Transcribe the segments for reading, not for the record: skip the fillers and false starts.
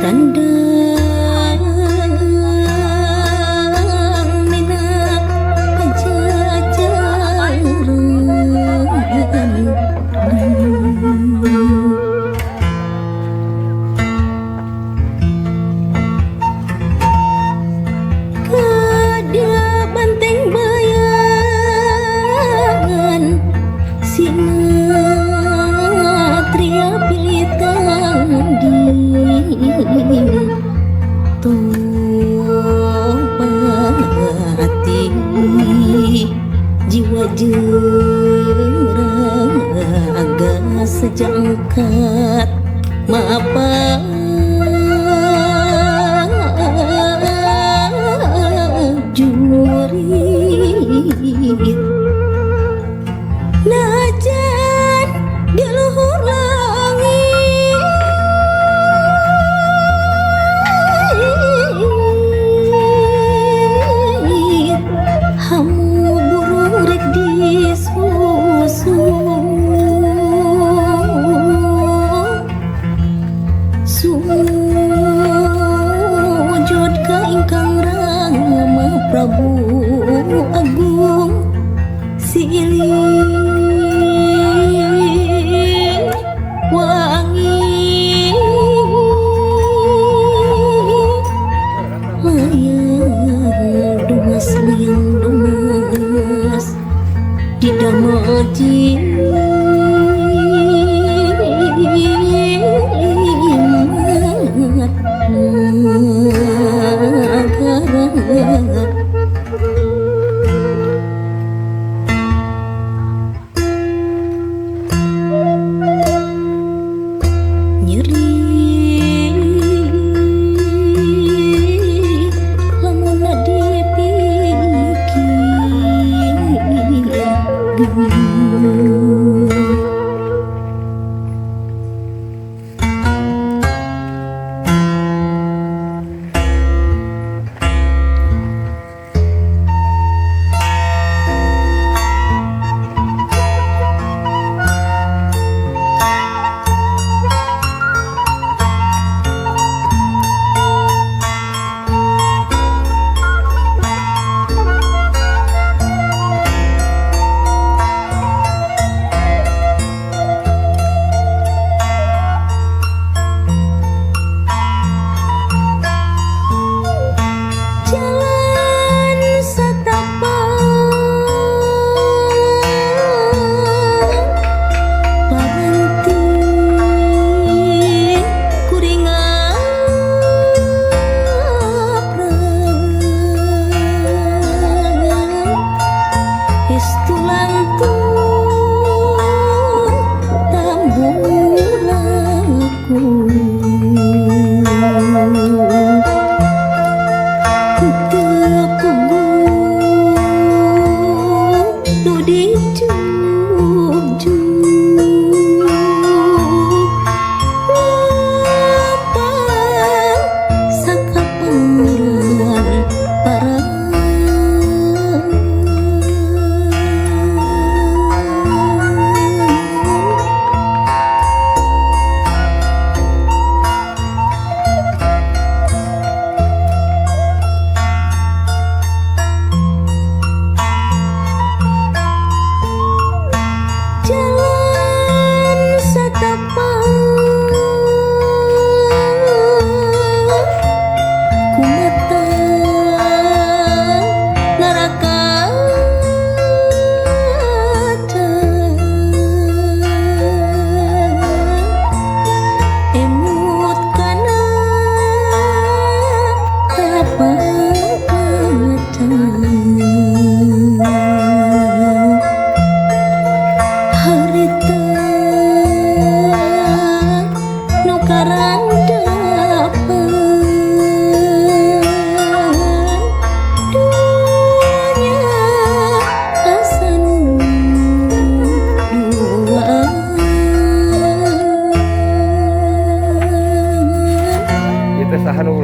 Randang minang pajajaran kada banteng bayangan sinatria pilih tangdi tobati jiwa jeraga sejangkat maapa jurit najan di luhur langit hamu burung rek disusu sujud ka ingkang Rama Prabu Agung silih wangi layang dumas layang dumas di damaji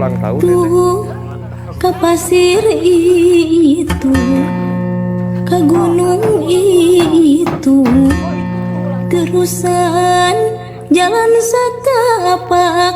ulang tahun ke pasir itu, ke gunung itu, terusan jalan setapak.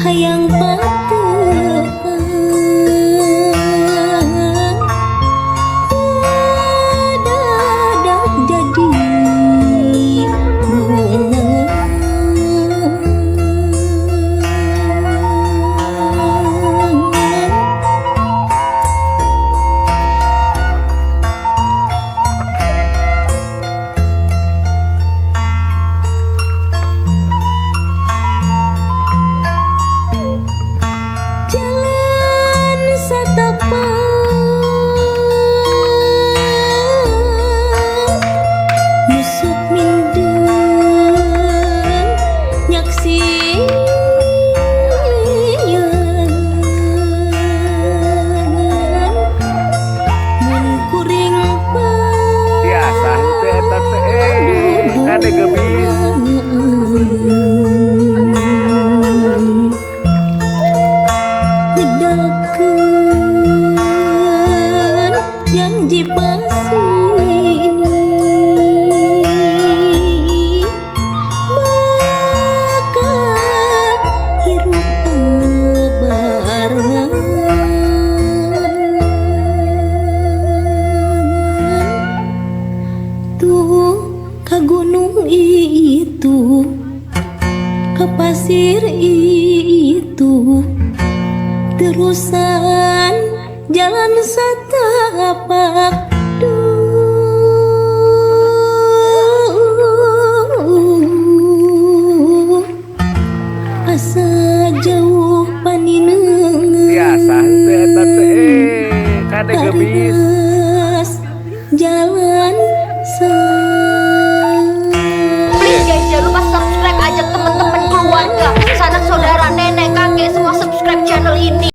hayang patepan dadak jadi bunga. Jalan satapak musuk mindeng nyaksian mun kuring Biasa teh eta teh kade gebis. ngedakeun janji pasini bakal hirup bebarengan tuh ka gunung itu ke pasir itu terusan jalan setapak duh asa jauh paninengan Biasa teh eta teh kade gebis. Tarenas jalan Please guys, jangan lupa subscribe, ajak teman-teman keluarga, sanak saudara, nenek, kakek semua subscribe channel ini.